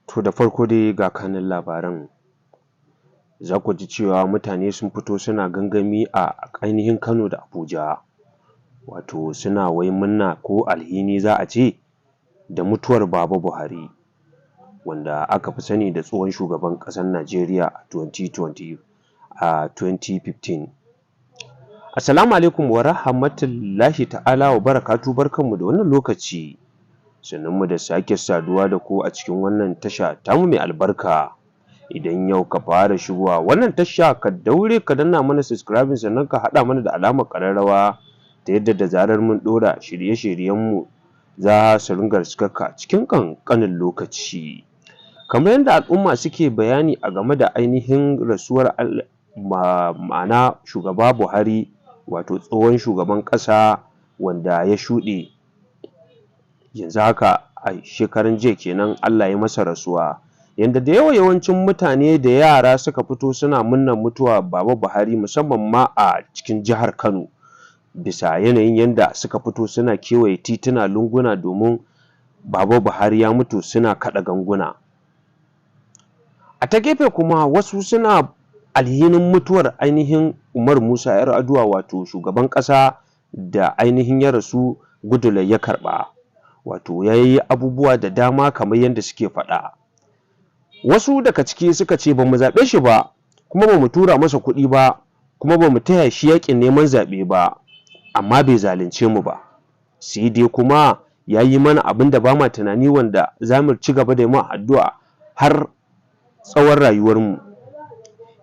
To da farko dai ga kanun labaran. Za ku ji cewa mutane sun fito suna gangami a ainihin Kano da Abuja, wato suna wai murna ko alhini za a ce da mutuwar Baba Buhari, wanda aka fi sani da tsohon shugaban ƙasar Najeriya a 2015. Assalamu alaikum wa rahmatullahi ta'ala wa barakatuhu, barkanmu da wannan lokaci. Sannunmu da sake saduwa da ku a cikin wannan tasha tamu mai albarka. Idan yau ka fara shigowa wannan tasha, ka daure ka danna mana subscribing, sannan ka haɗa mana da alamar ƙararrawa ta yadda da zarar mun ɗora shirye-shiryenmu za su ringa riskarka cikin ƙanƙanin lokaci. Kamar yadda al'umma suke bayani a game da ainihin rasuwar ma'ana shugaba Buhari, wato tsohon shugaban ƙasa wanda ya shuɗe yanzu haka a shekaran jiya kenan Allah ya masa rasuwa, yanda da yawancin mutane da yara suka fito suna murnar mutuwa Baba Buhari, musamman ma a cikin jihar Kano, bisa yanayin yanda suka fito suna kewaye tituna, lunguna domin Baba Buhari ya mutu, suna kaɗa ganguna. A ta gefe kuma wasu suna alhinin mutuwar ainihin Umar Musa 'Yar'aduwa, wato shugaban ƙasa da ainihin ya rasu Goodluck ya karɓa, wato ya yi abubuwa da dama kamar yadda suke faɗa. Wasu daga ciki suka ce ba mu zaɓe shi ba, kuma ba mu tura masa kuɗi ba, kuma ba mu taya shi yaƙin neman zaɓe ba, amma bai zalunce mu ba, sai dai kuma ya yi mana abin da ba ma tunani, wanda za mu ci gaba da yi addu'a har tsawon rayuwarmu.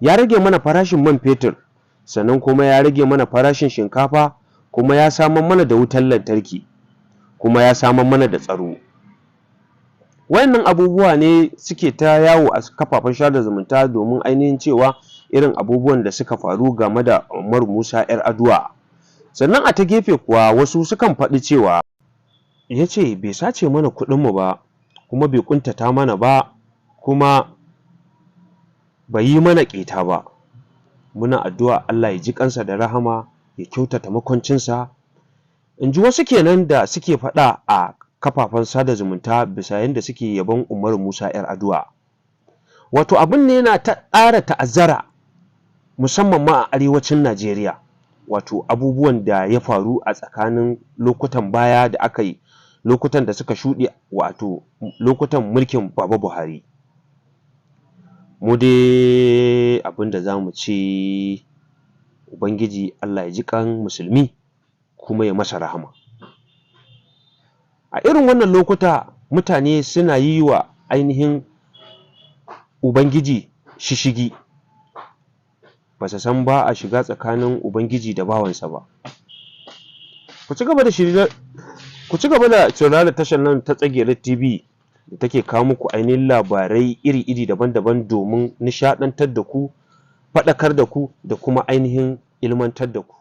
Ya rage mana farashin man fetur, sannan kuma ya rage mana farashin shinkafa, kuma ya samar mana da wutar lantarki, kuma ya samar mana da tsaro. Wayannan abubuwa ne suke ta yawo a kafafen sada zumunta domin ainihin cewa irin abubuwan da suka faru game da Umar Musa 'Yar'aduwa. Sannan a ta gefe kuwa wasu sukan faɗi cewa ya ce bai sace mana kuɗinmu ba, kuma bai ƙuntata mana ba, kuma bai yi mana ƙeta ba. Muna addu'a Allah ya ji ƙansa da rahama, ya kyautata makwancinsa. In ji wasu kenan da suke faɗa a kafafen sada zumunta bisa yadda suke yabon Umar Musa 'Yar'aduwa. Wato abin ne yana ta ƙara ta'azzara, musamman ma a arewacin Najeriya, wato abubuwan da ya faru a tsakanin lokutan baya da aka yi, lokutan da suka shuɗe, wato lokutan mulkin Baba Buhari. Mu dai abin da za mu ce, Ubangiji Allah ya ji ƙan musulmi kuma ya masa rahama. A irin wannan lokuta mutane suna yi wa ainihin Ubangiji shishigi, ba su san ba a shiga tsakanin Ubangiji da bawansa ba. Ku ci gaba da sauraron tashar nan ta Tsagero TV da take kawo muku ainihin labarai iri-iri daban-daban domin nishaɗantar da ku, faɗakar da ku, da kuma ainihin ilmantar da ku.